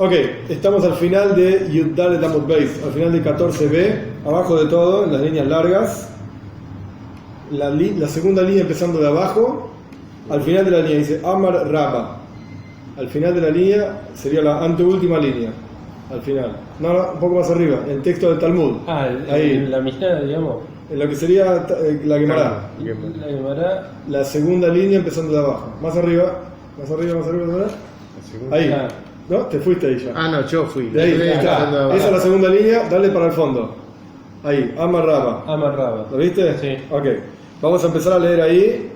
Ok, estamos al final de Yud-Dalet Amud Beis, al final de 14b, abajo de todo, en las líneas largas. La segunda línea empezando de abajo, al final de la línea dice Amar Rabba. Al final de la línea sería la anteúltima línea. Al final. No, un poco más arriba, el texto del Talmud. Ahí. En la Mishnah, digamos. En lo que sería la Gemara. La Gemara. La segunda línea empezando de abajo. Más arriba. Ahí. ¿No? Te fuiste ahí ya. Ah, no, yo fui. De ahí está. Esa es la segunda línea, dale para el fondo. Ahí, Amar Rabba. Amar Rabba. ¿Lo viste? Sí. Ok. Vamos a empezar a leer ahí.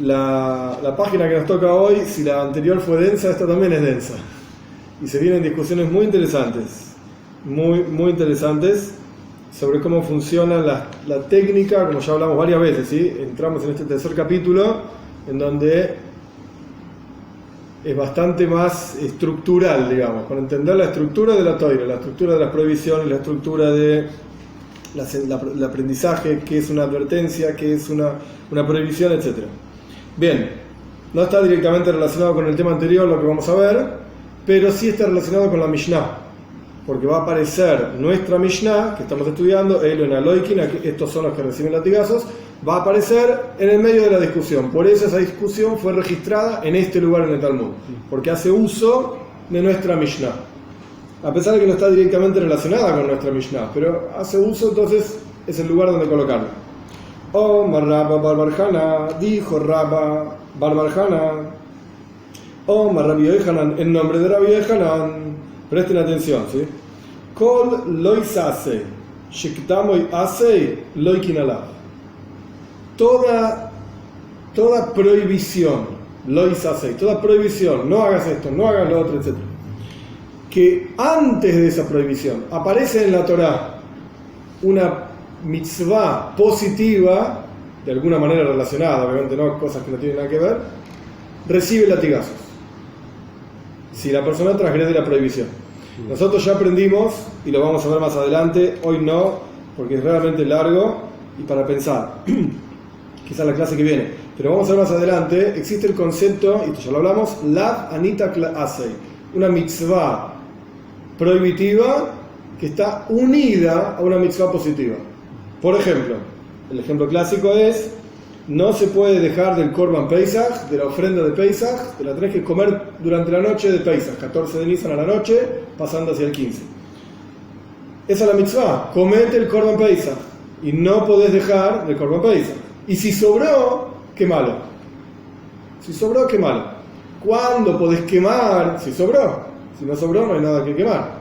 La página que nos toca hoy, si la anterior fue densa, esta también es densa. Y se vienen discusiones muy interesantes. Muy interesantes sobre cómo funciona la técnica, como ya hablamos varias veces, ¿sí? Entramos en este tercer capítulo, en donde es bastante más estructural, digamos, para entender la estructura de la Torah, la estructura de las prohibiciones, la estructura de el aprendizaje, qué es una advertencia, qué es una prohibición, etc. Bien, no está directamente relacionado con el tema anterior, lo que vamos a ver, pero sí está relacionado con la Mishnah, porque va a aparecer nuestra Mishnah, que estamos estudiando, Elon Aloikin, estos son los que reciben latigazos, va a aparecer en el medio de la discusión. Por eso esa discusión fue registrada en este lugar en el Talmud, porque hace uso de nuestra Mishnah. A pesar de que no está directamente relacionada con nuestra Mishnah, pero hace uso, entonces es el lugar donde colocarlo. Omar Rabba bar bar Hana, dijo Rabba bar bar Hana, Omar Rabbi Yohanan, en nombre de Rabbi Yohanan, presten atención, ¿sí? Kol loisase, shiktamoy asei loikinalav. Toda prohibición, loisase, toda prohibición, no hagas esto, no hagas lo otro, etc., que antes de esa prohibición aparece en la Torá una mitzvah positiva, de alguna manera relacionada, obviamente no cosas que no tienen nada que ver, recibe latigazos si la persona transgrede la prohibición. Nosotros ya aprendimos, y lo vamos a ver más adelante, hoy no, porque es realmente largo y para pensar, quizás la clase que viene, pero vamos a ver más adelante, existe el concepto, y esto ya lo hablamos, Lav Anita Asei, una mitzvah prohibitiva que está unida a una mitzvah positiva. Por ejemplo, el ejemplo clásico es: no se puede dejar del Korban Pesach, de la ofrenda de Pesach, te la tenés que comer durante la noche de Pesach, 14 de Nisan a la noche, pasando hacia el 15. Esa es la mitzvah, comete el Korban Pesach, y no podés dejar del Korban Pesach. Y si sobró, quemalo. Si sobró, quemalo. ¿Cuándo podés quemar? Si sobró. Si no sobró, no hay nada que quemar.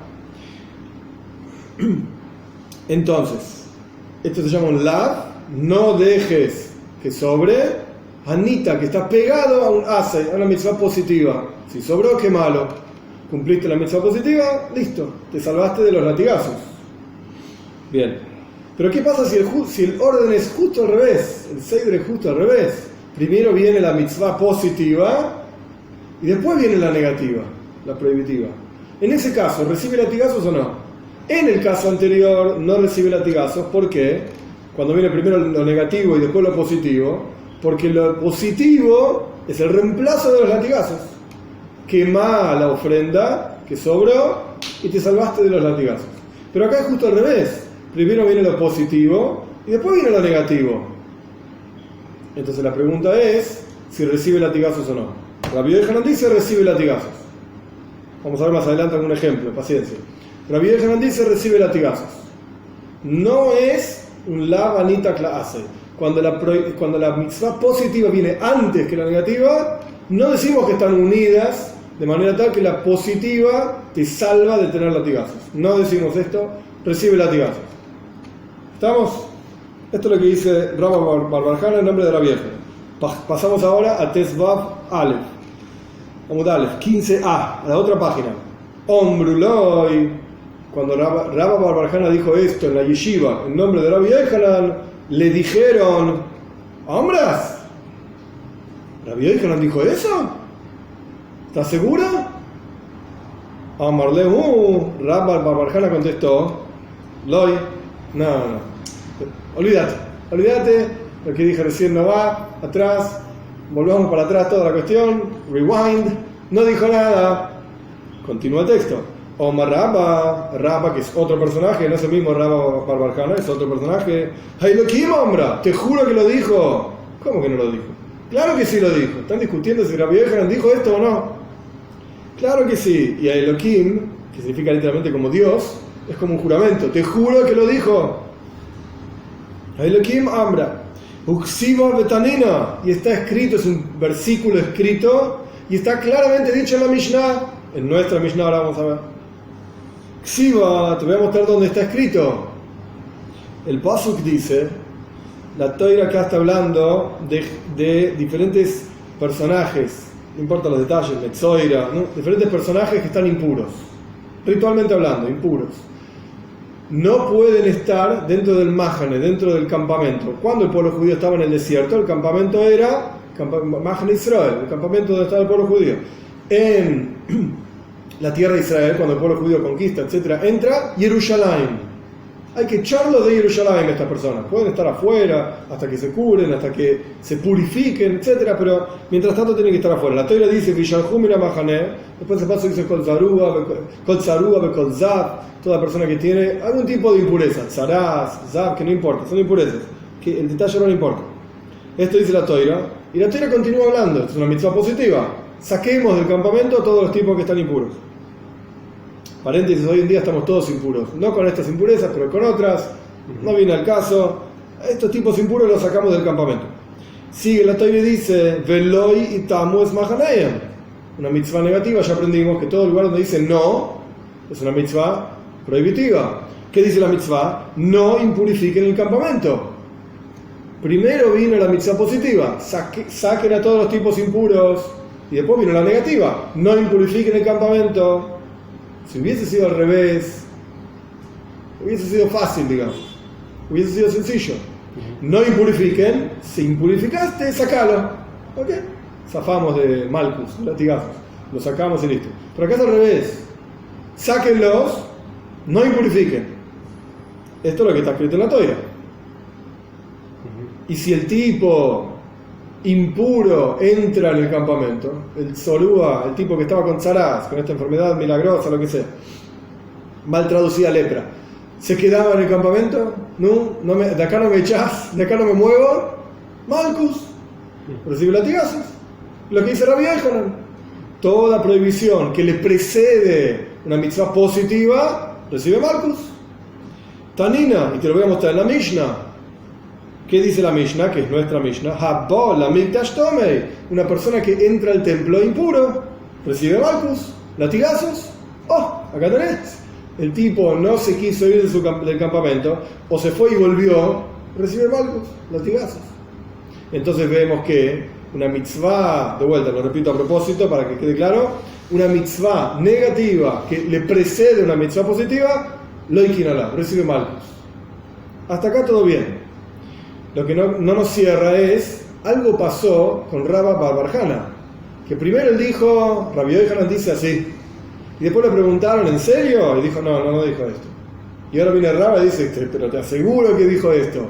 Entonces, esto se llama un lav, no dejes que sobre. Anita, que está pegado a un asay, a una mitzvah positiva. Si sobró, quemalo. Cumpliste la mitzvah positiva, listo, te salvaste de los latigazos. Bien. Pero ¿qué pasa si el orden es justo al revés? El seidre es justo al revés. Primero viene la mitzvah positiva y después viene la negativa, la prohibitiva. En ese caso, ¿recibe latigazos o no? En el caso anterior no recibe latigazos. ¿Por qué? Cuando viene primero lo negativo y después lo positivo, porque lo positivo es el reemplazo de los latigazos. Quemá la ofrenda que sobró y te salvaste de los latigazos. Pero acá es justo al revés. Primero viene lo positivo y después viene lo negativo. Entonces la pregunta es si recibe latigazos o no. Rabbi Yohanan dice recibe latigazos. Vamos a ver más adelante algún ejemplo, paciencia. Rabbi Yohanan dice recibe latigazos. No es un lav anita clase. Cuando la mitzvah positiva viene antes que la negativa, no decimos que están unidas de manera tal que la positiva te salva de tener latigazos. No decimos esto, recibe latigazos. ¿Estamos? Esto es lo que dice Rabba bar bar Hana en nombre de Rabbi Yohanan. Pasamos ahora a Tesvav Aleph. Amud Aleph, 15a, a la otra página. Ombruloi. Cuando Rabba bar bar Hana dijo esto en la yeshiva, en nombre de Rabbi Yohanan, le dijeron: ¿hombras? ¿Rabbi Yohanan dijo eso? ¿Estás segura? Amarleu, Rabba bar bar Hana contestó: Loi, no. Olvídate, lo que dije recién no va, atrás, volvamos para atrás toda la cuestión, rewind, no dijo nada. Continúa el texto. Omar Rabba, que es otro personaje, no es el mismo Rabba Bar Bar Hana, es otro personaje. Hailokim Ombra, te juro que lo dijo. ¿Cómo que no lo dijo? Claro que sí lo dijo. Están discutiendo si Rabbi Yohanan dijo esto o no. Claro que sí. Y Elohim, que significa literalmente como Dios, es como un juramento. Te juro que lo dijo. Elohim Ambra. Uxiva Betanina. Y está escrito, es un versículo escrito, y está claramente dicho en la Mishnah. En nuestra Mishnah ahora vamos a ver. Xiva, te voy a mostrar dónde está escrito. El Pasuk dice, la Toira acá está hablando de diferentes personajes, no importa los detalles, Metzoira, ¿no? Diferentes personajes que están impuros, ritualmente hablando, impuros. No pueden estar dentro del Mahane, dentro del campamento. Cuando el pueblo judío estaba en el desierto, el campamento era Mahane Israel, el campamento donde estaba el pueblo judío. En la tierra de Israel, cuando el pueblo judío conquista, etc., entra Jerusalén. Hay que echarlos de Jerusalén a estas personas. Pueden estar afuera hasta que se curen, hasta que se purifiquen, etc., pero mientras tanto tienen que estar afuera. La Torah dice Vishalhumira Mahane, después se pasa dice Kol Zarúa, Kol Zab, toda persona que tiene algún tipo de impureza, Zaraz, Zab, que no importa, son impurezas, que el detalle no le importa. Esto dice la Torah, y la Torah continúa hablando, es una mitzvah positiva. Saquemos del campamento a todos los tipos que están impuros. Paréntesis, hoy en día estamos todos impuros, no con estas impurezas, pero con otras, no viene al caso. Estos tipos impuros los sacamos del campamento. Sigue la Torah y dice, Veloy y Tamu es Mahanayim. Una mitzvah negativa, ya aprendimos que todo lugar donde dice no, es una mitzvah prohibitiva. ¿Qué dice la mitzvah? No impurifiquen el campamento. Primero vino la mitzvah positiva, saquen a todos los tipos impuros, y después vino la negativa, no impurifiquen el campamento. Si hubiese sido al revés, hubiese sido fácil, digamos, hubiese sido sencillo. No impurifiquen, si impurificaste, sacalo. ¿Ok? Zafamos de Malkus, latigazos, lo sacamos y listo. Pero acá es al revés, sáquenlos, no impurifiquen. Esto es lo que está escrito en la Torah. Y si el tipo impuro entra en el campamento, el Zorúa, el tipo que estaba con Zaraz, con esta enfermedad milagrosa, lo que sea, mal traducida lepra, se quedaba en el campamento, de acá no me echás, de acá no me muevo, Malkus, recibe latigazos. Lo que dice Rabbi Yohanan, toda prohibición que le precede una mitzvah positiva, recibe Malkus. Tanina, y te lo voy a mostrar en la Mishnah. ¿Qué dice la Mishnah? Que es nuestra Mishnah. Habol, una persona que entra al templo impuro, recibe Malkus, latigazos. Oh, acá tenés. El tipo no se quiso ir del campamento, o se fue y volvió, recibe Malkus, latigazos. Entonces vemos que una mitzvah, de vuelta, lo repito a propósito para que quede claro, una mitzvah negativa que le precede una mitzvah positiva, lo ikinalá, recibe Malkus. Hasta acá todo bien. Lo que no nos cierra es, algo pasó con Rabba Bar Bar Hana, que primero él dijo, Rabbi Yohanan dice así, y después le preguntaron, ¿en serio? Y dijo, no dijo esto. Y ahora viene Rabba y dice, pero te aseguro que dijo esto.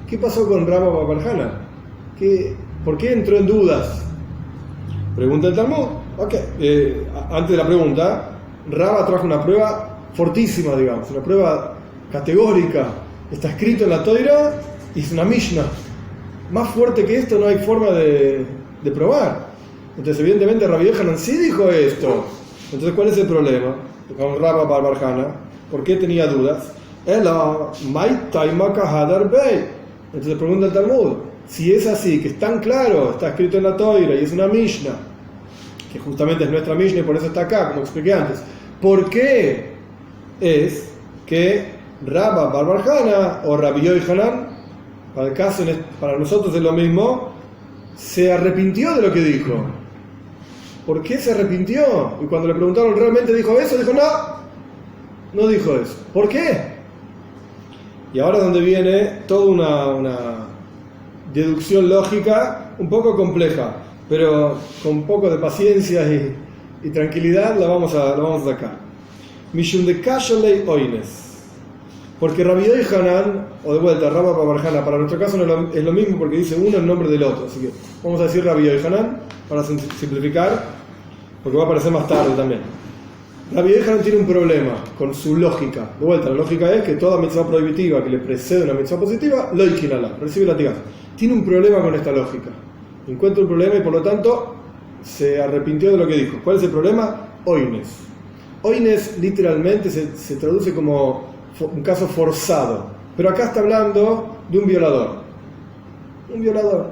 ¿Qué pasó con Rabba Bar Bar Hana? ¿Por qué entró en dudas? Pregunta el Talmud. Antes de la pregunta, Rabba trajo una prueba fortísima, digamos, una prueba categórica. Está escrito en la Torah, y es una Mishnah. Más fuerte que esto no hay forma de probar. Entonces, evidentemente, Rabbi Yohanan sí dijo esto. Entonces, ¿cuál es el problema con Rabba Bar Bar Hana? ¿Por qué tenía dudas? Entonces pregunta el Talmud, si es así, que es tan claro, está escrito en la Torah y es una Mishnah, que justamente es nuestra Mishnah y por eso está acá, como expliqué antes, ¿por qué es que Rabba Bar Bar Hana o Rabbi Yohanan, para el caso, para nosotros es lo mismo, se arrepintió de lo que dijo? ¿Por qué se arrepintió? Y cuando le preguntaron, ¿realmente dijo eso? Dijo, no dijo eso. ¿Por qué? Y ahora es donde viene toda una deducción lógica un poco compleja, pero con un poco de paciencia y tranquilidad la vamos a sacar. Mishum de Kashalei Oines. Porque Rabbi Yohanan, o de vuelta, Rabba Bar Hana, para nuestro caso no es lo mismo porque dice uno en nombre del otro. Así que vamos a decir Rabbi Yohanan para simplificar, porque va a aparecer más tarde también. Rabbi Yochanan tiene un problema con su lógica. De vuelta, la lógica es que toda mitzvah prohibitiva que le precede una mitzvah positiva, lo ikinala, recibe latigazo. Tiene un problema con esta lógica. Encuentra un problema y por lo tanto se arrepintió de lo que dijo. ¿Cuál es el problema? Oines. Oines literalmente se traduce como un caso forzado. Pero acá está hablando de un violador. Un violador.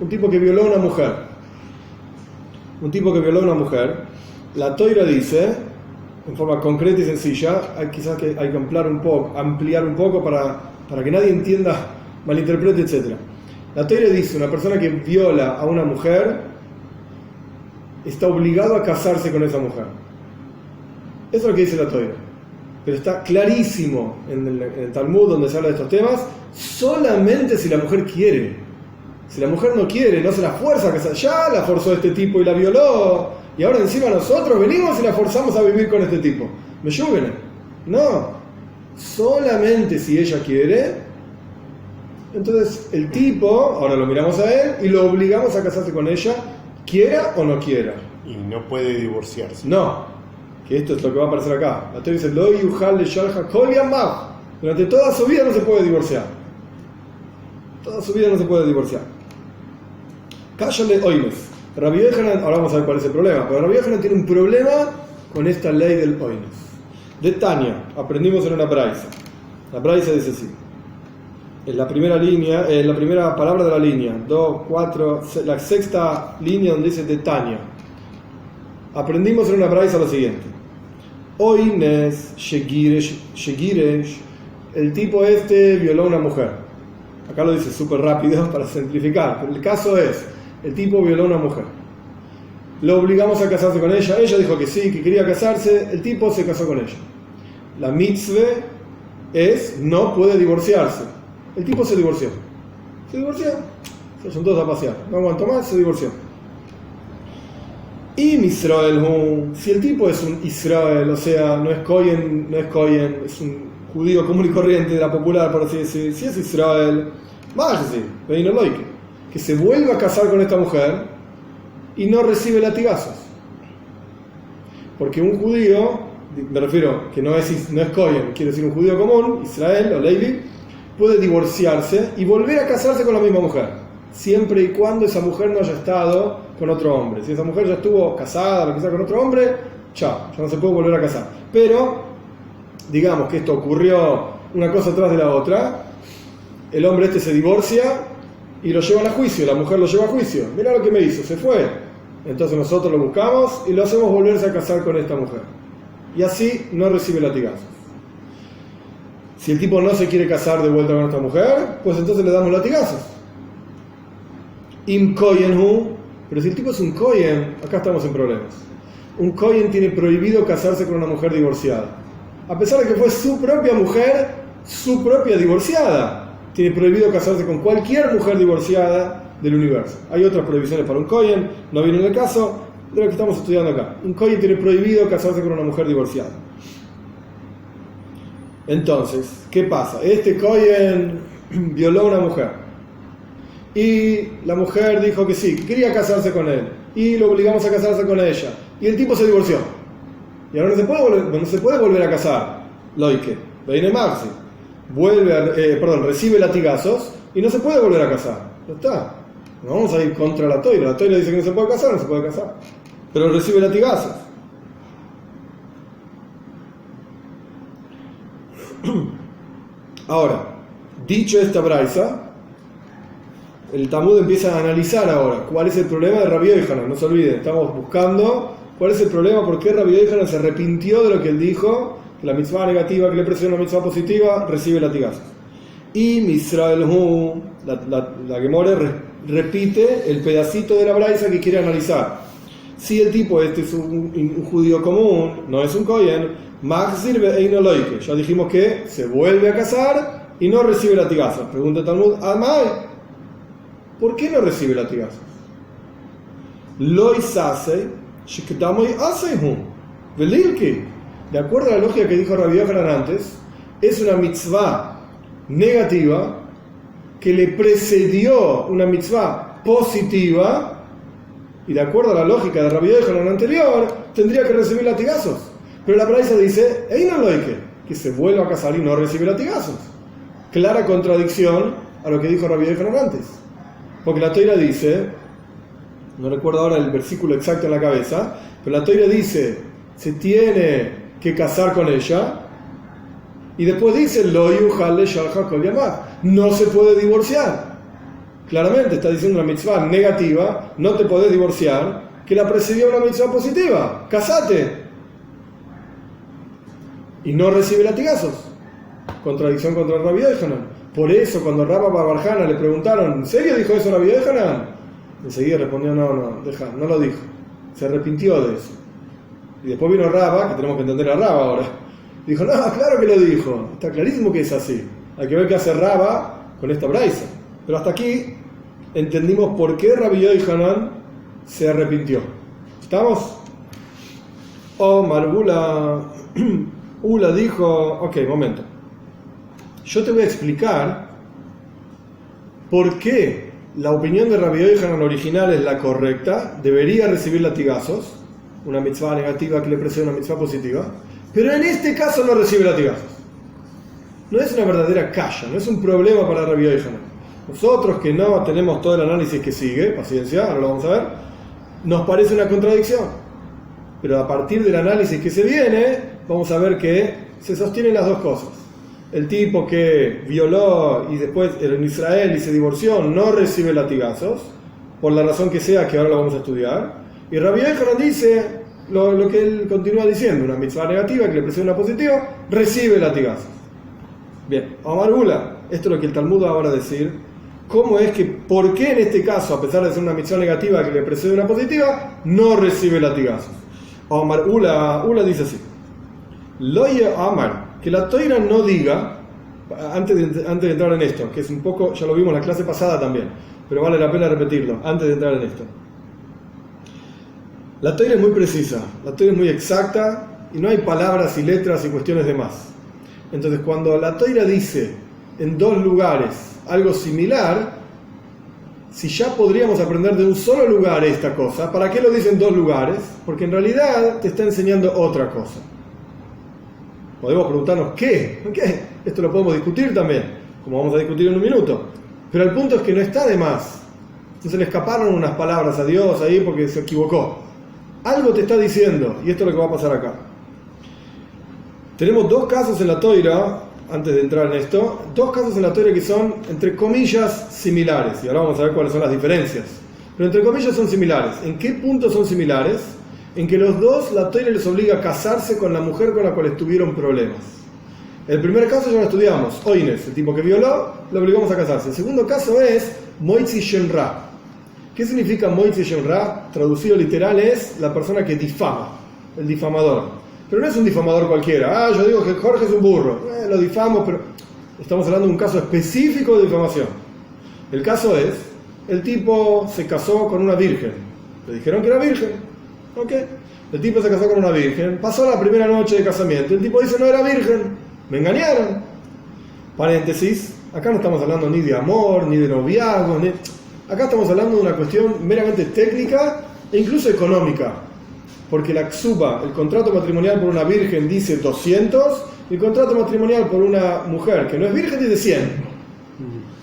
Un tipo que violó a una mujer. Un tipo que violó a una mujer. La Toira dice, en forma concreta y sencilla, quizás que hay que ampliar un poco para que nadie entienda, malinterprete, etc. La Toira dice, una persona que viola a una mujer está obligado a casarse con esa mujer. Eso es lo que dice la Toira. Pero está clarísimo en el Talmud, donde se habla de estos temas, solamente si la mujer quiere. Si la mujer no quiere, no se la fuerza a casar. Ya la forzó este tipo y la violó, y ahora encima nosotros venimos y la forzamos a vivir con este tipo. ¿Me lluven? No. Solamente si ella quiere. Entonces el tipo, ahora lo miramos a él y lo obligamos a casarse con ella, quiera o no quiera. Y no puede divorciarse. No. Que esto es lo que va a aparecer acá. La Torah dice, Lo yuhal le shalha kol yamav. Durante toda su vida no se puede divorciar. Toda su vida no se puede divorciar. Cállale oines. Rabbi Yochanan, ahora vamos a ver cuál es el problema. Pero Rabbi Yochanan tiene un problema con esta ley del oines. De Tania, aprendimos en una braisa. La braisa dice así. En la primera línea, en la primera palabra de la línea, 2, 4, la sexta línea donde dice de Tania. Aprendimos en una braisa lo siguiente. Oines shegiresh, el tipo este violó a una mujer. Acá lo dice súper rápido para simplificar, pero el caso es, el tipo violó a una mujer. Lo obligamos a casarse con ella, ella dijo que sí, que quería casarse, el tipo se casó con ella. La mitzvah es, no puede divorciarse. El tipo se divorció. Se divorció. Se son todos a pasear. No aguantó más, se divorció. Y Israel, si el tipo es un Israel, o sea, no es Cohen, es un judío común y corriente de la popular, por así decir, si es Israel, váyase, que se vuelva a casar con esta mujer y no recibe latigazos. Porque un judío, me refiero que no es Cohen, quiere decir un judío común, Israel o Levi, puede divorciarse y volver a casarse con la misma mujer, siempre y cuando esa mujer no haya estado con otro hombre. Si esa mujer ya estuvo casada, lo que sea, con otro hombre, chao, ya no se puede volver a casar. Pero, digamos que esto ocurrió una cosa atrás de la otra, el hombre este se divorcia y lo llevan a juicio, la mujer lo lleva a juicio. Mira lo que me hizo, se fue. Entonces nosotros lo buscamos y lo hacemos volverse a casar con esta mujer. Y así no recibe latigazos. Si el tipo no se quiere casar de vuelta con esta mujer, pues entonces le damos latigazos. Im koyenhu, pero si el tipo es un koyen, acá estamos en problemas. Un koyen tiene prohibido casarse con una mujer divorciada. A pesar de que fue su propia mujer, su propia divorciada, tiene prohibido casarse con cualquier mujer divorciada del universo. Hay otras prohibiciones para un koyen, no viene en el caso de lo que estamos estudiando acá. Un koyen tiene prohibido casarse con una mujer divorciada. Entonces, ¿qué pasa? Este kohen violó a una mujer y la mujer dijo que sí, que quería casarse con él y lo obligamos a casarse con ella y el tipo se divorció y ahora no se puede volver a casar. Loike, Beine Maxi recibe latigazos y no se puede volver a casar. Ya está. No vamos a ir contra la Toira. La Toira dice que no se puede casar, no se puede casar, pero recibe latigazos. Ahora, dicho esta braisa, el Talmud empieza a analizar ahora cuál es el problema de Rabbi Yochanan. No se olviden, estamos buscando cuál es el problema, por qué Rabbi Yochanan se arrepintió de lo que él dijo, que la mitzvah negativa que le precede una mitzvah positiva recibe latigazos. Y Misrael la Gemore repite el pedacito de la braisa que quiere analizar. Si el tipo este es un judío común, no es un kohen, Maxir ve'eino loike. Ya dijimos que se vuelve a casar y no recibe latigazos. Pregunta el Talmud, Amai, ¿por qué no recibe latigazos? Loisase, shikdamoy aseihu, velilki. De acuerdo a la lógica que dijo Rabbi Yochanan antes, es una mitzvah negativa que le precedió una mitzvah positiva, y de acuerdo a la lógica de Rabbi Yochanan anterior, tendría que recibir latigazos. Pero la Braisa dice, no lo que se vuelva a casar y no recibe latigazos. Clara contradicción a lo que dijo Rabbi Yochanan antes. Porque la Torá dice, no recuerdo ahora el versículo exacto en la cabeza, pero la Torá dice, se tiene que casar con ella, y después dice, lo yuhal le shalcha kol yamav, no se puede divorciar. Claramente está diciendo una mitzvah negativa, no te podés divorciar, que la precedió una mitzvah positiva, casate. Y no recibe latigazos. Contradicción contra el Rabbi Yochanan. Por eso, cuando Rabba bar bar Hana le preguntaron, ¿en serio dijo eso Rabbi Yochanan? Enseguida respondió, no lo dijo. Se arrepintió de eso. Y después vino Rabba, que tenemos que entender a Rabba ahora. Dijo, no, claro que lo dijo. Está clarísimo que es así. Hay que ver qué hace Rabba con esta braisa. Pero hasta aquí entendimos por qué Rabbi Yochanan se arrepintió. ¿Estamos? Ula dijo, ok, momento. Yo te voy a explicar por qué la opinión de Rabbi Yochanan original es la correcta, debería recibir latigazos, una mitzvah negativa que le precede una mitzvah positiva, pero en este caso no recibe latigazos. No es una verdadera calla, no es un problema para Rabbi Yochanan. Nosotros que no tenemos todo el análisis que sigue, paciencia, ahora lo vamos a ver, nos parece una contradicción. Pero a partir del análisis que se viene, vamos a ver que se sostienen las dos cosas. El tipo que violó y después era en Israel y se divorció no recibe latigazos, por la razón que sea, que ahora lo vamos a estudiar. Y Rabbi Yochanan dice lo que él continúa diciendo, una mitzvah negativa que le precede una positiva, recibe latigazos. Bien, Amar Ula, esto es lo que el Talmud va ahora a decir. ¿Cómo es que, por qué en este caso, a pesar de ser una mitzvah negativa que le precede una positiva, no recibe latigazos? Amar Ula dice así. Loye Amar, que la Toira no diga, antes de entrar en esto, que es un poco, ya lo vimos en la clase pasada también, pero vale la pena repetirlo, antes de entrar en esto. La Toira es muy precisa, la Toira es muy exacta, y no hay palabras y letras y cuestiones de más. Entonces, cuando la Toira dice en dos lugares algo similar, si ya podríamos aprender de un solo lugar esta cosa, ¿para qué lo dice en dos lugares? Porque en realidad te está enseñando otra cosa. Podemos preguntarnos ¿qué? Esto lo podemos discutir también, como vamos a discutir en un minuto. Pero el punto es que no está de más. No se le escaparon unas palabras a Dios ahí porque se equivocó. Algo te está diciendo, y esto es lo que va a pasar acá. Tenemos dos casos en la Toira, antes de entrar en esto, dos casos en la Toira que son, entre comillas, similares. Y ahora vamos a ver cuáles son las diferencias. Pero entre comillas son similares. ¿En qué punto son similares? En que los dos, la Toira les obliga a casarse con la mujer con la cual tuvieron problemas. El primer caso ya lo estudiamos, Oines, el tipo que violó, lo obligamos a casarse. El segundo caso es Moitzi Shem Ra. ¿Qué significa Moitzi Shem Ra? Traducido literal es la persona que difama, el difamador. Pero no es un difamador cualquiera. Yo digo que Jorge es un burro. Lo difamo, pero estamos hablando de un caso específico de difamación. El caso es, el tipo se casó con una virgen. Le dijeron que era virgen. ¿Ok? El tipo se casó con una virgen. Pasó la primera noche de casamiento. El tipo dice, no era virgen. Me engañaron. Paréntesis. Acá no estamos hablando ni de amor, ni de noviazgo. Acá estamos hablando de una cuestión meramente técnica e incluso económica. Porque la ksuba, el contrato matrimonial por una virgen, dice 200, y el contrato matrimonial por una mujer que no es virgen dice 100.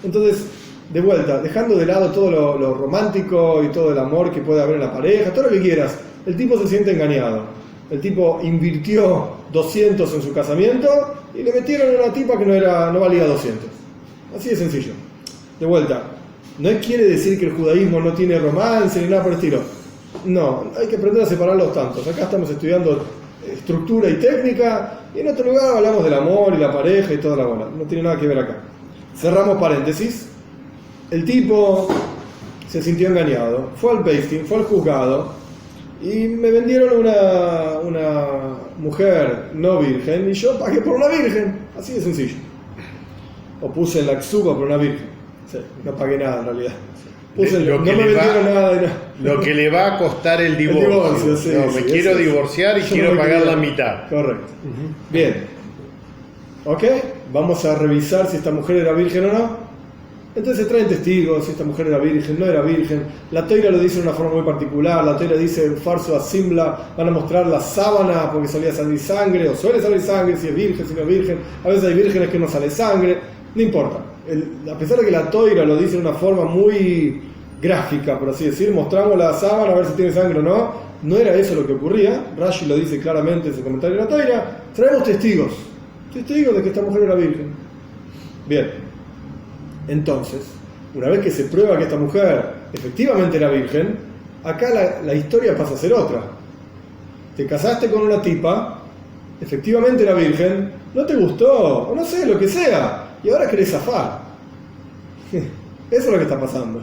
Entonces, de vuelta, dejando de lado todo lo romántico y todo el amor que puede haber en la pareja, todo lo que quieras, el tipo se siente engañado. El tipo invirtió 200 en su casamiento y le metieron a una tipa que no valía 200. Así de sencillo. De vuelta, no quiere decir que el judaísmo no tiene romance ni nada por el estilo. No, hay que aprender a separar los tantos. Acá estamos estudiando estructura y técnica, y en otro lugar hablamos del amor y la pareja y toda la bola. No tiene nada que ver acá. Cerramos paréntesis. El tipo se sintió engañado, fue al Beistin, fue al juzgado, y me vendieron una mujer no virgen, y yo pagué por una virgen. Así de sencillo. O puse en la ksuba por una virgen. Sí, no pagué nada en realidad. No me vendieron nada de nada. Lo que le va a costar el divorcio. Sí, me quiero divorciar y quiero pagar la mitad. Correcto. Bien. Ok, vamos a revisar si esta mujer era virgen o no. Entonces se traen testigos, si esta mujer era virgen, no era virgen. La Toira lo dice de una forma muy particular. La Toira dice, farso a Simla, van a mostrar la sábana porque solía salir sangre, o suele salir sangre, si es virgen, si no es virgen. A veces hay vírgenes que no sale sangre, no importa. A pesar de que la Toira lo dice de una forma muy gráfica, por así decir, mostramos la sábana a ver si tiene sangre o no, no era eso lo que ocurría. Rashi lo dice claramente en su comentario de la Toira. Traemos testigos de que esta mujer era virgen. Bien. Entonces, una vez que se prueba que esta mujer efectivamente era virgen, acá la historia pasa a ser otra. Te casaste con una tipa, efectivamente era virgen, no te gustó, o no sé, lo que sea, y ahora querés zafar. Eso es lo que está pasando.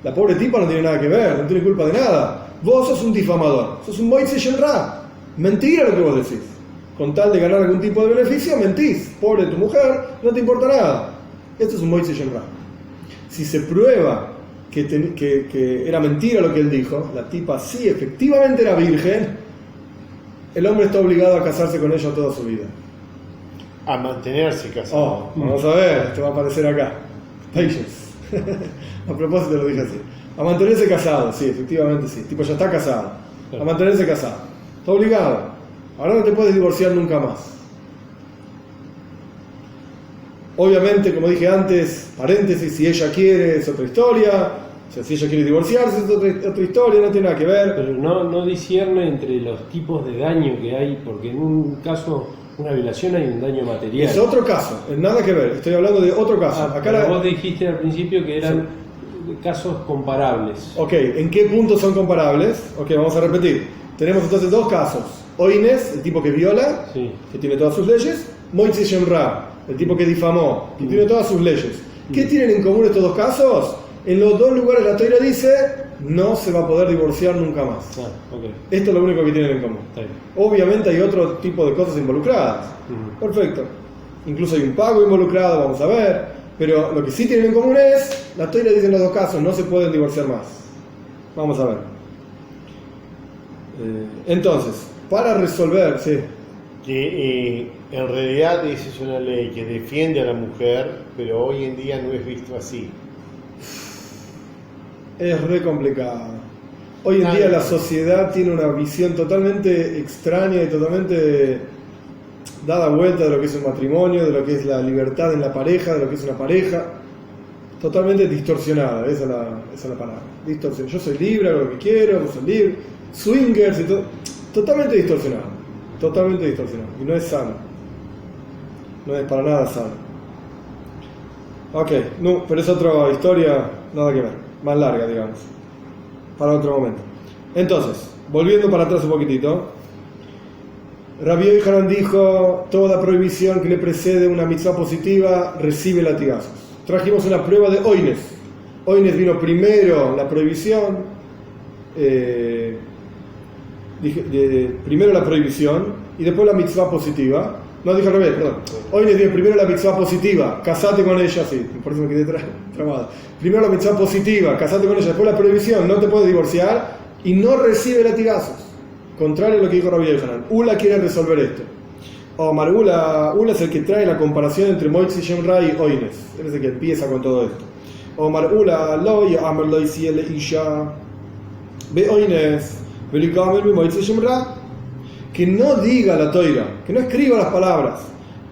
La pobre tipa no tiene nada que ver, no tiene culpa de nada. Vos sos un difamador, sos un moitze shenra. Mentira lo que vos decís. Con tal de ganar algún tipo de beneficio, mentís. Pobre tu mujer, no te importa nada. Esto es un moitze shenra. Si se prueba que era mentira lo que él dijo, la tipa sí efectivamente era virgen, el hombre está obligado a casarse con ella toda su vida. A mantenerse casado. Vamos a ver, esto va a aparecer acá. Patience. A propósito lo dije así. A mantenerse casado, sí, efectivamente sí. Tipo, ya está casado. A mantenerse casado. Está obligado. Ahora no te puedes divorciar nunca más. Obviamente, como dije antes, paréntesis, si ella quiere es otra historia. O sea, si ella quiere divorciarse es otra historia, no tiene nada que ver. Pero no discierne entre los tipos de daño que hay, porque en un caso, una violación, hay un daño material. Es otro caso, nada que ver. Estoy hablando de otro caso. Acá vos dijiste al principio que eran casos comparables. Ok, ¿en qué puntos son comparables? Ok, vamos a repetir. Tenemos entonces dos casos. Oines, el tipo que viola, sí, que tiene todas sus leyes. Moitze Shemra, el tipo que difamó, que tiene todas sus leyes. ¿Qué tienen en común estos dos casos? En los dos lugares la Torá dice, no se va a poder divorciar nunca más. Okay. Esto es lo único que tienen en común. Obviamente hay otro tipo de cosas involucradas. Perfecto. Incluso hay un pago involucrado, vamos a ver. Pero lo que sí tienen en común es, la Torá dice en los dos casos, no se pueden divorciar más. Vamos a ver. Entonces, para resolver, sí. Que en realidad esa es una ley que defiende a la mujer, pero hoy en día no es visto así. Es re complicado. Hoy en día la sociedad tiene una visión totalmente extraña y totalmente dada vuelta de lo que es un matrimonio, de lo que es la libertad en la pareja, de lo que es una pareja. Totalmente distorsionada, esa es la palabra. Distorsión. Yo soy libre, hago lo que quiero, vos sos libre. Swingers y todo. Totalmente distorsionado. Totalmente distorsionado. Y no es sano. No es para nada sano. Ok, no, pero es otra historia, nada que ver. Más larga, digamos. Para otro momento. Entonces, volviendo para atrás un poquitito. Rabbi Yochanan dijo, toda prohibición que le precede una mitzvah positiva recibe latigazos. Trajimos una prueba de Oines. Oines vino primero la prohibición, primero la prohibición y después la mitzvah positiva. No, dije al revés, perdón. Oines viene primero la mitzvah positiva, casate con ella, sí, por eso me quedé trabado. Primero la mitzvah positiva, casate con ella, después la prohibición, no te puedes divorciar y no recibe latigazos. Contrario a lo que dijo Rabbi Yochanan. Ula quiere resolver esto. Omar Ula es el que trae la comparación entre Moitzi Shemra y Oines. Él es el que empieza con todo esto. Omar Ula lo Amar lo Isiel Isha Be Oines Velikamel Be Moitzi Shemra. Que no diga la toira, que no escriba las palabras.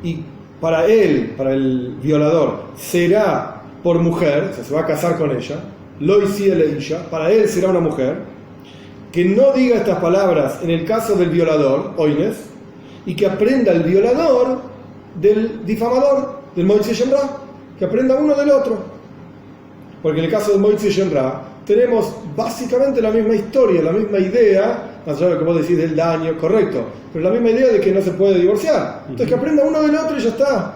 Y para él, para el violador, será por mujer, o sea, se va a casar con ella. Lo Isiel Isha, para él será una mujer. Que no diga estas palabras en el caso del violador, Oines, y que aprenda el violador del difamador, del Moitzi Shemra, que aprenda uno del otro. Porque en el caso del Moitzi Shemra tenemos básicamente la misma historia, la misma idea, más allá de lo que vos decís del daño, correcto, pero la misma idea de que no se puede divorciar. Entonces que aprenda uno del otro y ya está.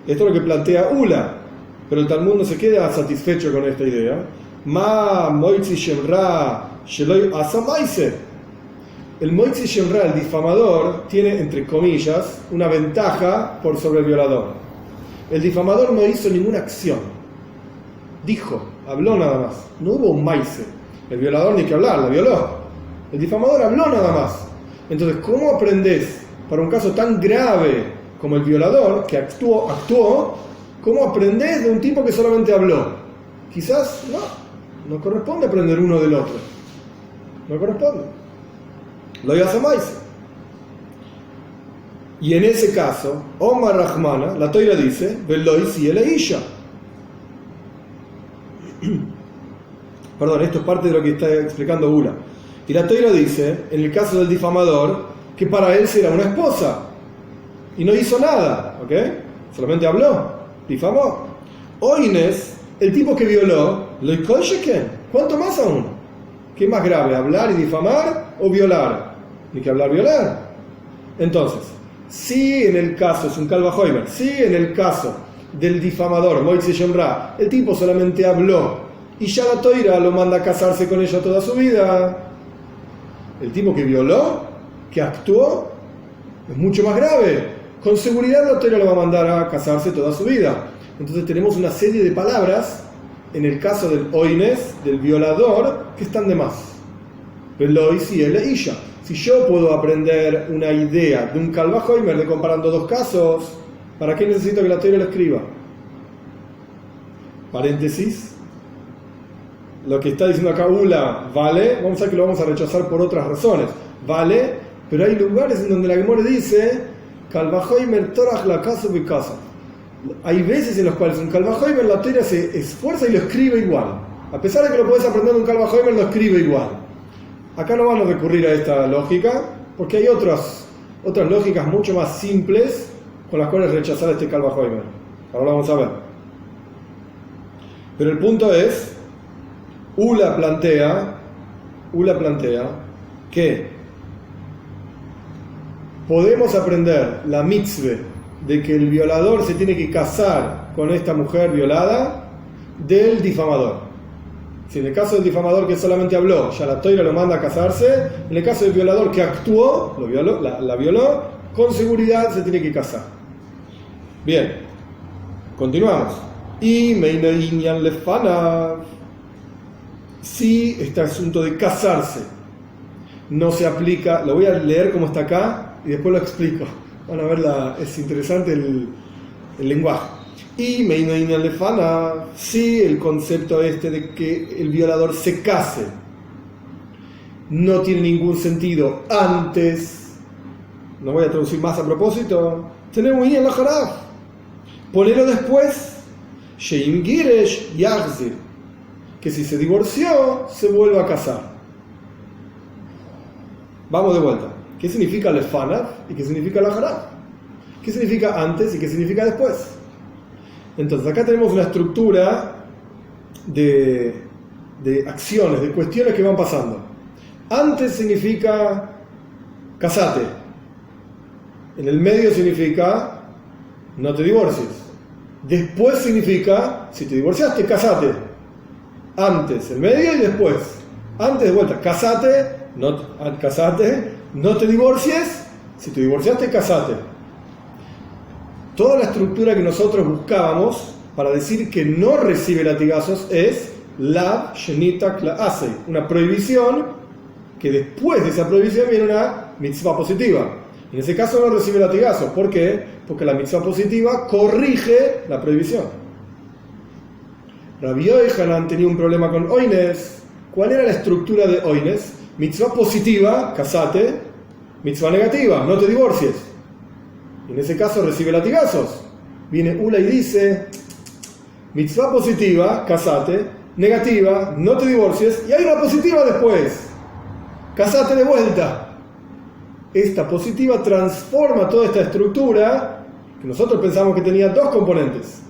Esto es lo que plantea Ula, pero el Talmud no se queda satisfecho con esta idea. Ma Moitzi Shemra Sheloy Asamaise. El Moitzi Shemra, el difamador, tiene, entre comillas, una ventaja por sobre el violador. El difamador no hizo ninguna acción. Dijo, habló nada más. No hubo un maise. El violador ni que hablar, la violó. El difamador habló nada más. Entonces, ¿cómo aprendés para un caso tan grave como el violador, que actuó, ¿Cómo aprendés de un tipo que solamente habló? Quizás no corresponde aprender uno del otro. No corresponde. Lo yasamáis. Y en ese caso, Omar Rahmana, la Toira dice, Veloy si el Isha. Perdón, esto es parte de lo que está explicando Ula. Y la Toira dice, en el caso del difamador, que para él será una esposa. Y no hizo nada, ¿ok? Solamente habló, difamó. Oines, el tipo que violó, lo ikosheken. ¿Cuánto más aún? ¿Qué es más grave, hablar y difamar o violar? Ni que hablar, violar. Entonces, si en el caso, es un Kal Vajomer, si en el caso del difamador, Moitze Shemra, el tipo solamente habló y ya la Toira lo manda a casarse con ella toda su vida, el tipo que violó, que actuó, es mucho más grave. Con seguridad la Toira lo va a mandar a casarse toda su vida. Entonces tenemos una serie de palabras, en el caso del oines, del violador, que están de más. Veloy si el Isha. Si yo puedo aprender una idea de un Kal Vajomer de comparando dos casos, ¿para qué necesito que la Toira lo escriba? Paréntesis. Lo que está diciendo acá Ula vale, vamos a ver que lo vamos a rechazar por otras razones. Vale, pero hay lugares en donde la Gemara dice Kal Vajomer torach la casa de casa. Hay veces en los cuales un Kal Vajomer la Toira se esfuerza y lo escribe igual. A pesar de que lo puedes aprender de un Kal Vajomer, lo escribe igual. Acá no van a recurrir a esta lógica, porque hay otras lógicas mucho más simples con las cuales rechazar este Kal Vajomer. Ahora lo vamos a ver. Pero el punto es, Ula plantea que podemos aprender la mitzvah de que el violador se tiene que casar con esta mujer violada del difamador. Si en el caso del difamador que solamente habló, ya la Toira lo manda a casarse, en el caso del violador que actuó, la violó, con seguridad se tiene que casar. Bien, continuamos. Y Meinainian Lefana, si este asunto de casarse no se aplica, lo voy a leer como está acá y después lo explico. Van a ver, es interesante el lenguaje. Y Meinainian Lefana, si el concepto de que el violador se case no tiene ningún sentido antes, no voy a traducir más a propósito, tenemos en la Jaraf, ponelo después, Sheim Giresh Yachzir, que si se divorció se vuelve a casar. Vamos de vuelta. ¿Qué significa Lefana y qué significa la Jaraf? ¿Qué significa antes y qué significa después? Entonces acá tenemos una estructura de acciones, de cuestiones que van pasando. Antes significa casate. En el medio significa no te divorcies. Después significa si te divorciaste, casate. Antes, el medio y después. Antes de vuelta, casate, no te divorcies. Si te divorciaste, casate. Toda la estructura que nosotros buscábamos para decir que no recibe latigazos es la shenita kla'asei, una prohibición que después de esa prohibición viene una mitzvah positiva. En ese caso no recibe latigazos. ¿Por qué? Porque la mitzvah positiva corrige la prohibición. Rabbi Yochanan tenía un problema con oines. ¿Cuál era la estructura de oines? Mitzvah positiva, casate. Mitzvah negativa, no te divorcies. En ese caso recibe latigazos. Viene Ula y dice, mitzvah positiva, casate, negativa, no te divorcies, y hay una positiva después, casate de vuelta. Esta positiva transforma toda esta estructura, que nosotros pensamos que tenía dos componentes.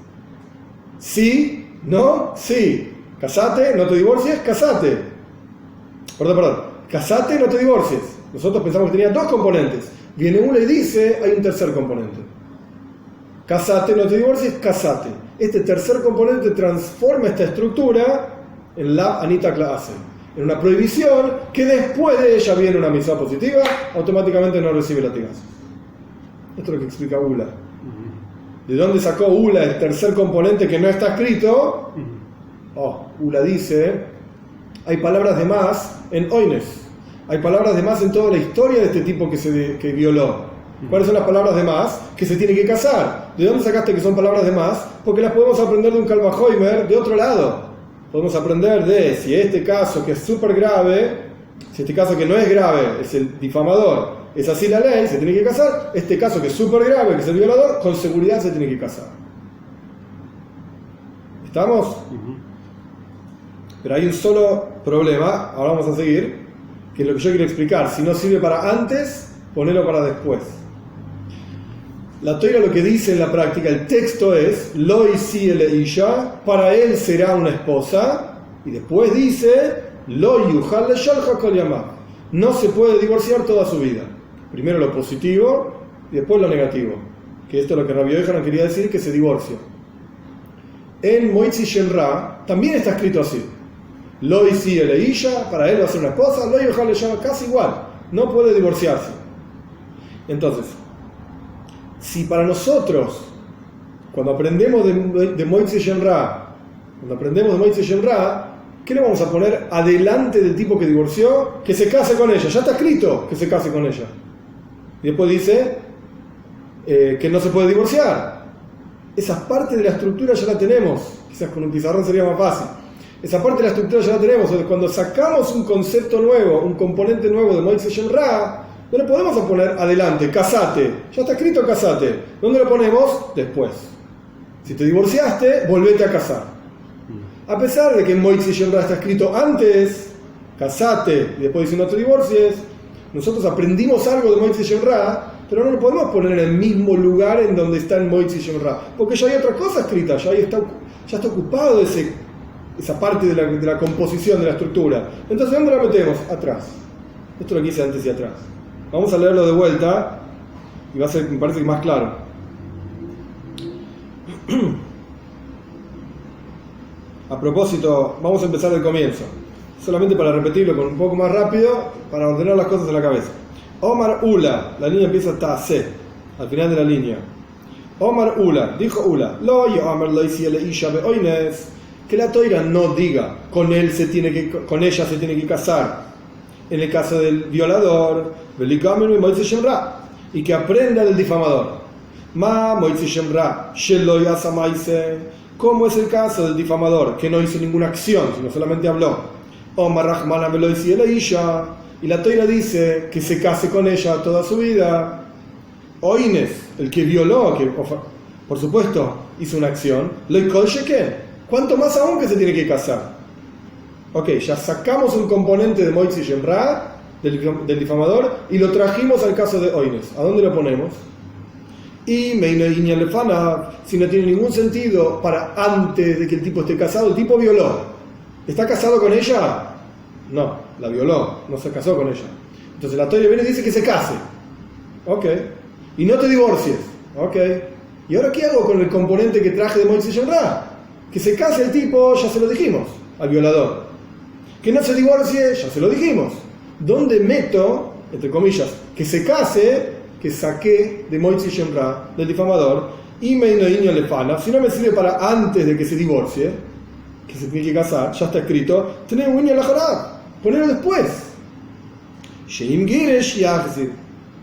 Sí, no, sí. Casate, no te divorcies, casate. Perdón. Casate, no te divorcies. Nosotros pensamos que tenía dos componentes. Viene uno y dice, hay un tercer componente. Casate, no te divorcies, casate. Este tercer componente transforma esta estructura en la anita clase, en una prohibición que después de ella viene una mitzvah positiva, automáticamente no recibe latigazos. Esto es lo que explica Ula. ¿De dónde sacó Ula el tercer componente que no está escrito? Ula dice, hay palabras de más en oines. Hay palabras de más en toda la historia de este tipo que violó. ¿Cuáles son las palabras de más? Que se tiene que casar. ¿De dónde sacaste que son palabras de más? Porque las podemos aprender de un Kalvajoimer de otro lado. Podemos aprender de si este caso que es súper grave, si este caso que no es grave es el difamador, es así la ley, se tiene que casar. Este caso que es súper grave, que es el violador, con seguridad se tiene que casar. ¿Estamos? Pero hay un solo problema, ahora vamos a seguir, que es lo que yo quiero explicar. Si no sirve para antes, ponelo para después. La Torah lo que dice en la práctica, el texto es Lo isi el isha, para él será una esposa, y después dice Lo yuhal leshalcha kol yamav, no se puede divorciar toda su vida. Primero lo positivo y después lo negativo, que esto es lo que Rabbi Yochanan quería decir, que se divorcie. En Moitzi Shem Ra también está escrito así: Lo isi el isha, para él va a ser una esposa, Lo yuhal leshalcha, casi igual, no puede divorciarse. Entonces, si para nosotros, cuando aprendemos de Moitzi Shem Ra, ¿qué le vamos a poner adelante del tipo que divorció? Que se case con ella. Ya está escrito que se case con ella. Y después dice que no se puede divorciar. Esa parte de la estructura ya la tenemos. Quizás con un pizarrón sería más fácil. Esa parte de la estructura ya la tenemos. Entonces, cuando sacamos un concepto nuevo, un componente nuevo de Moitzi Shem Ra, no le podemos poner adelante, casate. Ya está escrito casate. ¿Dónde lo ponemos? Después. Si te divorciaste, volvete a casar. A pesar de que en Moitzi Shem Ra está escrito antes, casate, y después dice no te divorcies, nosotros aprendimos algo de Moitzi Shem Ra, pero no lo podemos poner en el mismo lugar en donde está en Moitzi Shem Ra, porque ya hay otra cosa escrita, ya está ocupado esa parte de la composición, de la estructura. Entonces, ¿dónde la metemos? Atrás. Esto es lo que hice antes y atrás. Vamos a leerlo de vuelta y va a ser, me parece, más claro. A propósito, vamos a empezar del comienzo, solamente para repetirlo con un poco más rápido, para ordenar las cosas en la cabeza. Omar Ula, la línea empieza hasta C, al final de la línea. Omar Ula, dijo Ula, que la Toira no diga con ella se tiene que casar. En el caso del violador, y que aprenda del difamador. ¿Cómo es el caso del difamador que no hizo ninguna acción, sino solamente habló? Y la Toira dice que se case con ella toda su vida. Oines, el que violó, que por supuesto hizo una acción, ¿cuánto más aún que se tiene que casar? Ok, ya sacamos un componente de Moitzi Shem Ra, del difamador, y lo trajimos al caso de Oines. ¿A dónde lo ponemos? Y si no tiene ningún sentido para antes de que el tipo esté casado, el tipo violó. ¿Está casado con ella? No, la violó, no se casó con ella. Entonces la Torah viene y dice que se case. Ok. Y no te divorcies. Ok. ¿Y ahora qué hago con el componente que traje de Moitzi Shem Ra? Que se case el tipo, ya se lo dijimos, al violador. Que no se divorcie, ya se lo dijimos. ¿Dónde meto, entre comillas, que se case, que saqué de Moitzi Shem Ra, del difamador, y Meinoiño Lefana? Si no me sirve para antes de que se divorcie, que se tiene que casar, ya está escrito, tener un niño en la jarab, ponerlo después. Sheim Giresh Yachzir,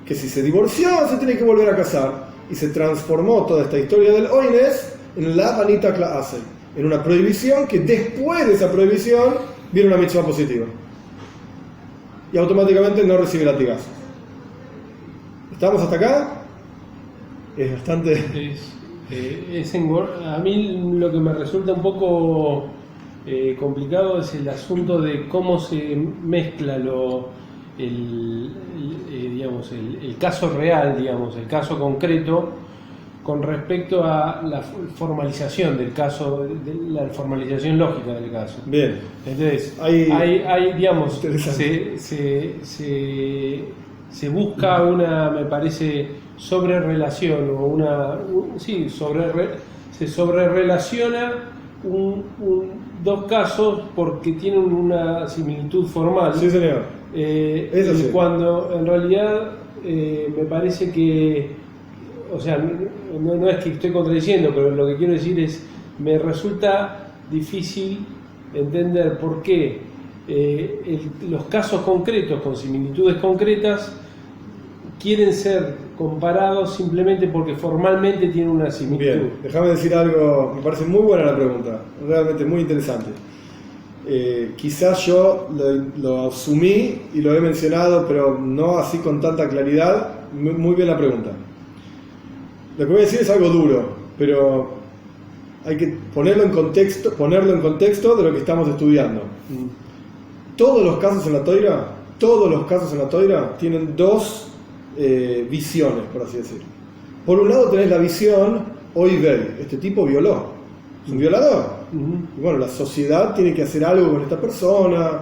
que si se divorció, se tiene que volver a casar. Y se transformó toda esta historia del Oines en la Anita Klaasei, en una prohibición que después de esa prohibición viene una mitzvah positiva. Y automáticamente no recibe latigazos. ¿Estamos hasta acá? Es bastante... A mí lo que me resulta un poco complicado es el asunto de cómo se mezcla el caso real, digamos, el caso concreto, con respecto a la formalización del caso, la formalización lógica del caso. Bien. Entonces, hay digamos, se busca una, me parece, sobrerelación o se sobrerelaciona dos casos porque tienen una similitud formal. Sí, señor. Eso sí. Cuando en realidad me parece que, o sea, no es que estoy contradiciendo, pero lo que quiero decir es, me resulta difícil entender por qué los casos concretos con similitudes concretas quieren ser comparados simplemente porque formalmente tienen una similitud. Bien, déjame decir algo, me parece muy buena la pregunta, realmente muy interesante. Quizás yo lo asumí y lo he mencionado, pero no así con tanta claridad. Muy bien la pregunta. Lo que voy a decir es algo duro, pero hay que ponerlo en contexto de lo que estamos estudiando. Todos los casos en la Toira tienen dos visiones, por así decir. Por un lado tenés la visión Oivei, este tipo violó, es un violador. Y bueno, la sociedad tiene que hacer algo con esta persona,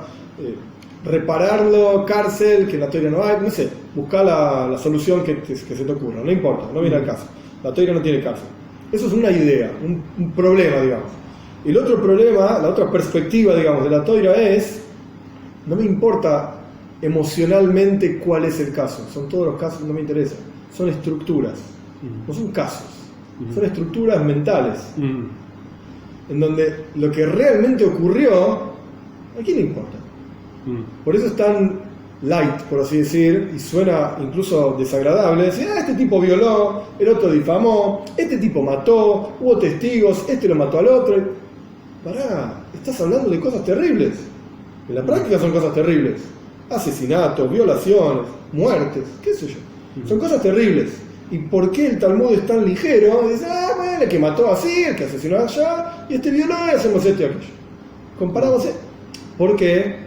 repararlo, cárcel, que en la Toira no hay, no sé, buscar la solución que se te ocurra, no importa, no viene al caso. La Toira no tiene cárcel. Eso es una idea, un problema, digamos. El otro problema, la otra perspectiva, digamos, de la Toira es, no me importa emocionalmente cuál es el caso, son todos los casos, no me interesa, son estructuras, no son casos, son estructuras mentales, en donde lo que realmente ocurrió, ¿a quién le importa? Por eso es tan light, por así decir, y suena incluso desagradable, decir, este tipo violó, el otro difamó, este tipo mató, hubo testigos, este lo mató al otro. Pará, estás hablando de cosas terribles. En la práctica son cosas terribles. Asesinatos, violaciones, muertes, qué sé yo. Son cosas terribles. ¿Y por qué el Talmud es tan ligero? Dice, bueno, el que mató así, el que asesinó allá, y este violó y hacemos esto y aquello. Comparamos. ¿Por qué?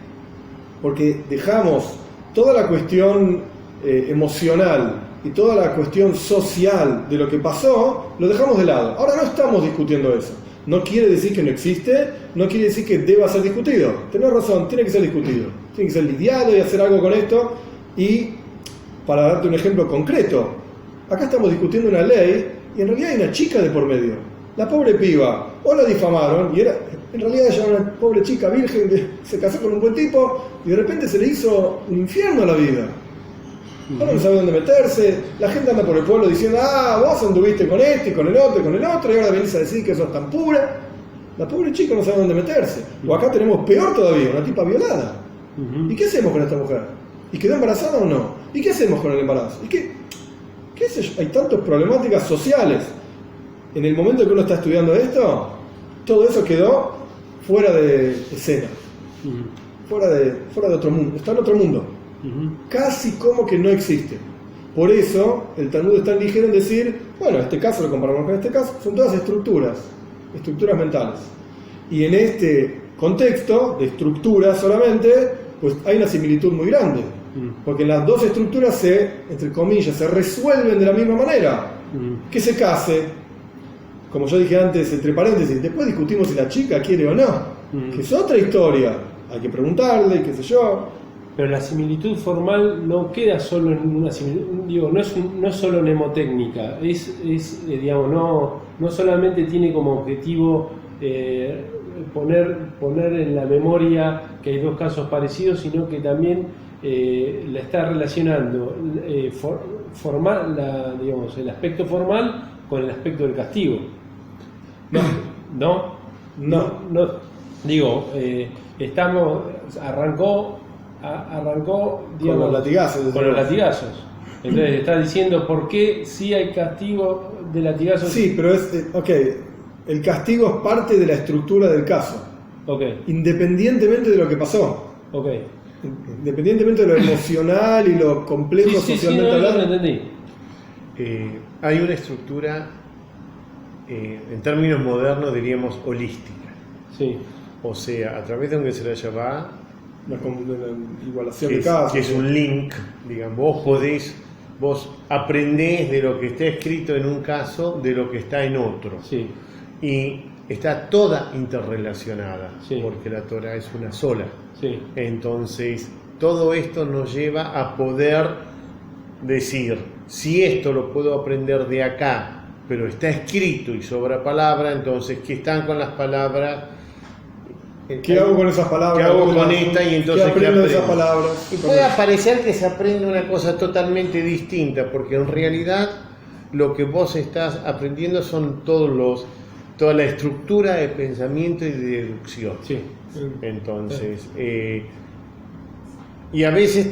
Porque dejamos toda la cuestión emocional y toda la cuestión social de lo que pasó, lo dejamos de lado. Ahora no estamos discutiendo eso. No quiere decir que no existe, no quiere decir que deba ser discutido. Tenés razón, tiene que ser discutido. Tiene que ser lidiado y hacer algo con esto. Y para darte un ejemplo concreto, acá estamos discutiendo una ley y en realidad hay una chica de por medio. La pobre piba, o la difamaron, y en realidad ella era una pobre chica virgen que se casó con un buen tipo y de repente se le hizo un infierno a la vida. Ahora no sabe dónde meterse, la gente anda por el pueblo diciendo, vos anduviste con este, con el otro, y ahora venís a decir que sos tan pura. La pobre chica no sabe dónde meterse. O acá tenemos peor todavía, una tipa violada. ¿Y qué hacemos con esta mujer? ¿Y quedó embarazada o no? ¿Y qué hacemos con el embarazo? ¿Y qué sé yo? Hay tantas problemáticas sociales. En el momento que uno está estudiando esto, todo eso quedó fuera de escena, fuera de otro mundo, está en otro mundo. Casi como que no existe. Por eso el Talmud es tan ligero en decir, bueno, este caso lo comparamos con este caso, son todas estructuras mentales. Y en este contexto de estructuras solamente, pues hay una similitud muy grande. Porque las dos estructuras entre comillas, se resuelven de la misma manera. Que se case, como yo dije antes, entre paréntesis, después discutimos si la chica quiere o no, que es otra historia, hay que preguntarle, qué sé yo. Pero la similitud formal no queda solo en una similitud, digo, no es solo mnemotécnica, digamos, no solamente tiene como objetivo poner en la memoria que hay dos casos parecidos, sino que también la está relacionando digamos, el aspecto formal con el aspecto del castigo. No. Digo, arrancó, digamos, con los latigazos. Entonces está diciendo por qué sí hay castigo de latigazos. Sí, pero el castigo es parte de la estructura del caso. Independientemente de lo que pasó. Independientemente de lo emocional y lo complejo socialmente hablando. Lo entendí. Hay una estructura, en términos modernos diríamos holística. Sí. O sea, a través de un Geser HaShabbat, una igualación de casos. Que es un link, digamos, vos aprendés de lo que está escrito en un caso, de lo que está en otro. Sí. Y está toda interrelacionada, sí, porque la Torah es una sola. Sí. Entonces, todo esto nos lleva a poder decir, si esto lo puedo aprender de acá, pero está escrito y sobra palabra, entonces, ¿qué están con las palabras? ¿Qué hago con esas palabras? ¿Qué hago con esta? Y entonces, ¿qué aprendo de esas palabras? Y puede parecer que se aprende una cosa totalmente distinta, porque en realidad lo que vos estás aprendiendo son toda la estructura de pensamiento y de deducción. Sí. Entonces, y a veces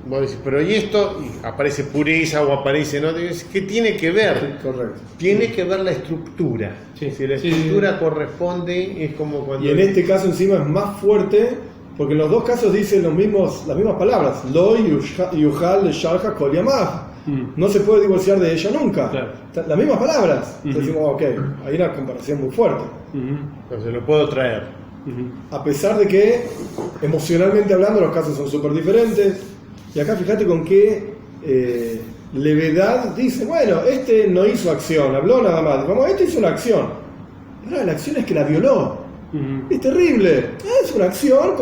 vos decís, pero ¿y esto? Y aparece pureza o aparece, ¿no? ¿Qué tiene que ver? Correcto. Tiene que ver la estructura. Sí. Si la estructura corresponde, es como cuando... Y en este caso encima es más fuerte, porque en los dos casos dicen las mismas palabras. Lo yuhal shalha kol yamav. No se puede divorciar de ella nunca. Claro. Las mismas palabras. Entonces decimos, ok, hay una comparación muy fuerte. Entonces lo puedo traer. A pesar de que, emocionalmente hablando, los casos son súper diferentes. Y acá fíjate con qué levedad dice, bueno, este no hizo acción, habló nada más. Vamos, este hizo una acción. Ahora, la acción es que la violó. Es terrible. Es una acción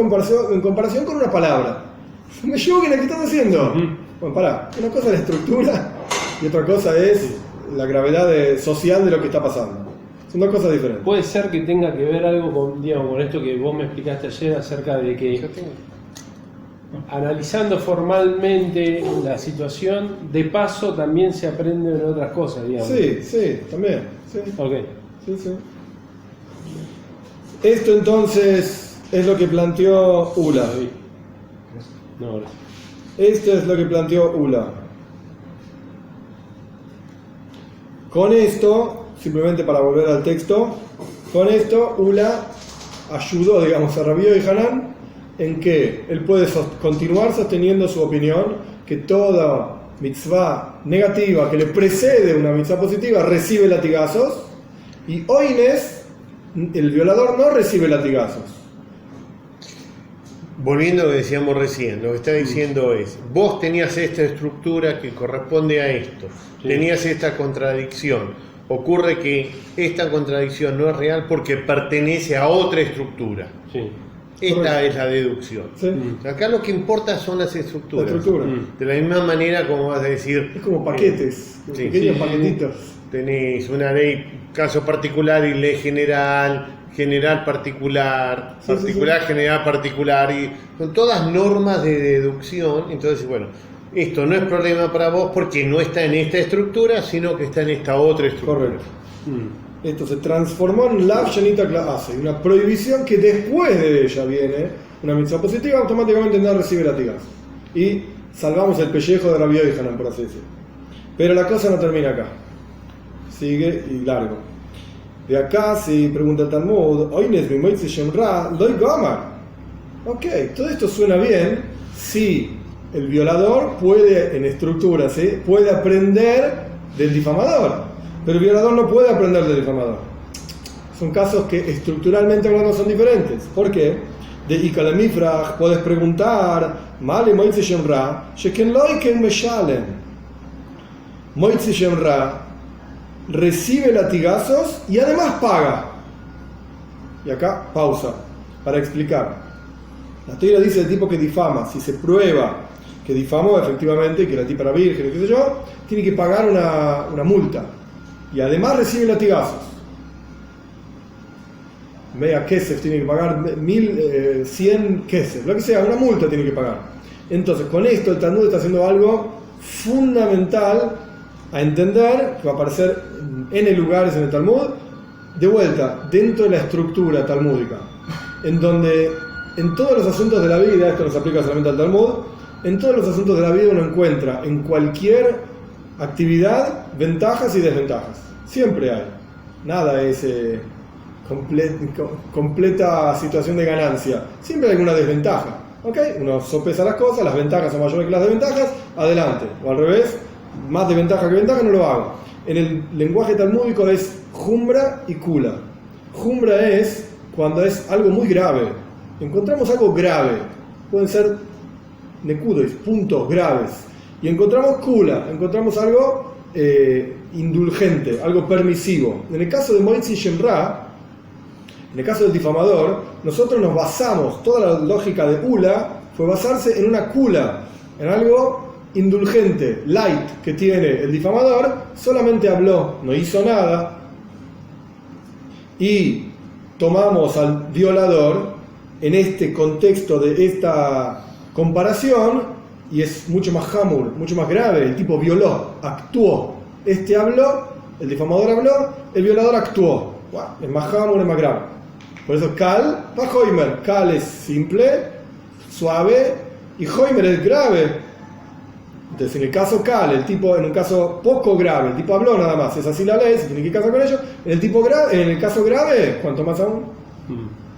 en comparación con una palabra. Me equivoqué en la que estás haciendo. Bueno, pará. Una cosa es la estructura y otra cosa es la gravedad social de lo que está pasando. Son dos cosas diferentes. Puede ser que tenga que ver algo con, digamos, con esto que vos me explicaste ayer acerca de que analizando formalmente la situación, de paso también se aprenden otras cosas, digamos. Sí, también. Sí. Ok. Sí. Esto entonces es lo que planteó Ula. No, gracias. Esto es lo que planteó Ula. Con esto, simplemente para volver al texto, con esto Ula ayudó, digamos, a Rabbi Yohanan en que él puede continuar sosteniendo su opinión que toda mitzvah negativa que le precede una mitzvah positiva recibe latigazos, y Oines, el violador, no recibe latigazos. Volviendo a lo que decíamos recién, lo que está diciendo es, vos tenías esta estructura que corresponde a esto, tenías esta contradicción, ocurre que esta contradicción no es real porque pertenece a otra estructura. Sí. Esta es la deducción. ¿Sí? Acá lo que importa son las estructuras. La estructura. De la misma manera como vas a decir... Es como paquetes, sí, pequeños paquetitos. Tenés una ley, caso particular y ley general, general particular, particular, general particular, y son todas normas de deducción. Entonces, bueno, esto no es problema para vos porque no está en esta estructura, sino que está en esta otra estructura. Correcto. Esto se transformó en Lav Shenita Kla'ase, una prohibición que después de ella viene una mitzvah positiva, automáticamente no recibe latigazos. Y salvamos el pellejo de Rabbi Yohanan, por así decirlo. Pero la cosa no termina acá. Sigue y largo. De acá, si pregunta el Talmud, Oines mi moitzi shemra, loy gomar. Ok, todo esto suena bien si el violador puede, en estructura, ¿sí?, puede aprender del difamador. Pero el violador no puede aprender del difamador. Son casos que estructuralmente hablando son diferentes. ¿Por qué? De Ikalamifrach puedes preguntar, Male moitzi shemra, sheken loy ken meshalem. Moitzi shemra recibe latigazos y además paga. Y acá pausa para explicar. La teoría dice el tipo que difama, si se prueba que difamó efectivamente, que la tipa era virgen, qué sé yo, tiene que pagar una multa. Y además recibe latigazos. Media kesef tiene que pagar 100 kesef, lo que sea, una multa tiene que pagar. Entonces, con esto el Talmud está haciendo algo fundamental a entender, que va a aparecer en lugares en el Talmud, de vuelta, dentro de la estructura talmúdica, en donde en todos los asuntos de la vida, esto no se aplica solamente al Talmud, en todos los asuntos de la vida uno encuentra en cualquier actividad ventajas y desventajas. Siempre hay. Nada es completa situación de ganancia. Siempre hay alguna desventaja. ¿Ok? Uno sopesa las cosas, las ventajas son mayores que las desventajas, adelante. O al revés, más desventaja que ventaja, no lo hago. En el lenguaje talmúdico es jumbra y kula. Jumbra es cuando es algo muy grave. Encontramos algo grave. Pueden ser nekudos, puntos graves. Y encontramos kula, encontramos algo indulgente, algo permisivo. En el caso de Moitzi Shemra, en el caso del difamador, nosotros nos basamos, toda la lógica de Ula fue basarse en una kula, en algo indulgente, light, que tiene el difamador. Solamente habló, no hizo nada, y tomamos al violador en este contexto de esta comparación, y es mucho más hamur, mucho más grave. El tipo violó, actuó. Este habló, el difamador habló, el violador actuó. Wow, es más hamur, es más grave. Por eso Kal va Hoimer. Kal es simple, suave, y Hoimer es grave. Entonces, en el caso Cal, el tipo, en un caso poco grave, el tipo habló nada más, es así la ley, se tiene que casar con ellos. En el caso grave, ¿cuánto más aún?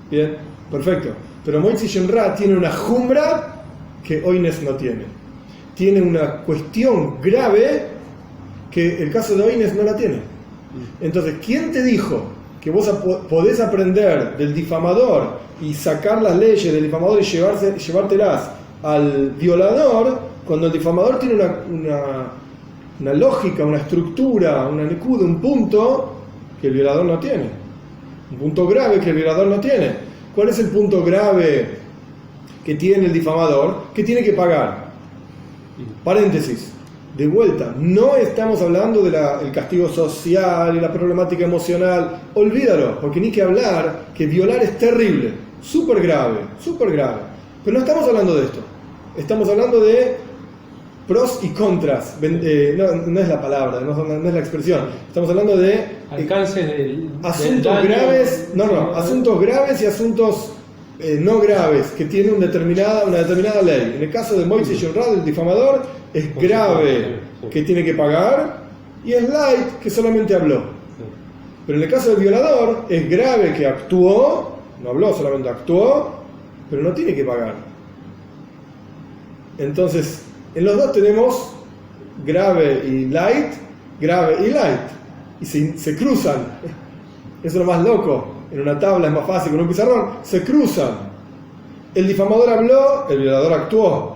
Bien, perfecto. Pero Moitzi Shem-Ra tiene una jumbra que Oines no tiene. Tiene una cuestión grave que el caso de Oines no la tiene. Entonces, ¿quién te dijo que vos podés aprender del difamador y sacar las leyes del difamador y llevártelas al violador, cuando el difamador tiene una lógica, una estructura, una necuda, un punto que el violador no tiene? Un punto grave que el violador no tiene. ¿Cuál es el punto grave que tiene el difamador? Que tiene que pagar. Paréntesis. De vuelta, no estamos hablando del castigo social y la problemática emocional. Olvídalo, porque ni que hablar que violar es terrible, súper grave, súper grave. Pero no estamos hablando de esto. Estamos hablando de pros y contras. No es la palabra, no es la expresión. Estamos hablando de alcances del asuntos daño, graves, asuntos graves y asuntos no graves que tiene una determinada ley. En el caso de Moitzi Shem-Ra, el difamador, es grave que tiene que pagar y es light que solamente habló. Pero en el caso del violador es grave que actuó, no habló, solamente actuó, pero no tiene que pagar. Entonces, en los dos tenemos grave y light, y se cruzan. Eso es lo más loco. En una tabla es más fácil, con un pizarrón, se cruzan. El difamador habló, el violador actuó.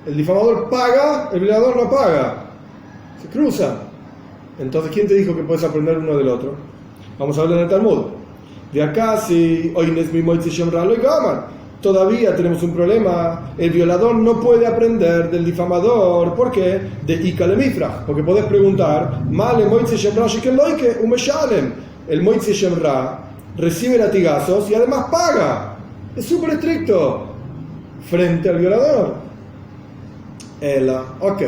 El difamador paga, el violador no paga. Se cruzan. Entonces, ¿quién te dijo que puedes aprender uno del otro? Vamos a hablar en el Talmud. De acá, si hoy todavía tenemos un problema. El violador no puede aprender del difamador. ¿Por qué? De Ikale Mifrach. Porque podés preguntar, Male Moitzi Shem-Ra Shikenloike Umeshalem. El Moitzi Shem-Ra recibe latigazos y además paga. Es súper estricto frente al violador. Ok.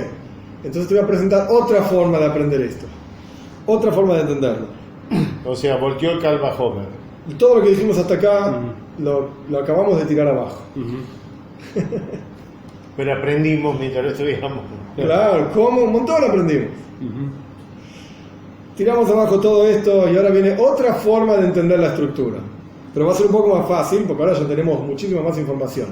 Entonces te voy a presentar otra forma de aprender esto. Otra forma de entenderlo. O sea, volteó el Calvajomer. Y todo lo que dijimos hasta acá lo acabamos de tirar abajo. Pero aprendimos mientras lo estudiamos. Claro, ¿cómo? Un montón aprendimos. Tiramos abajo todo esto y ahora viene otra forma de entender la estructura. Pero va a ser un poco más fácil porque ahora ya tenemos muchísima más información.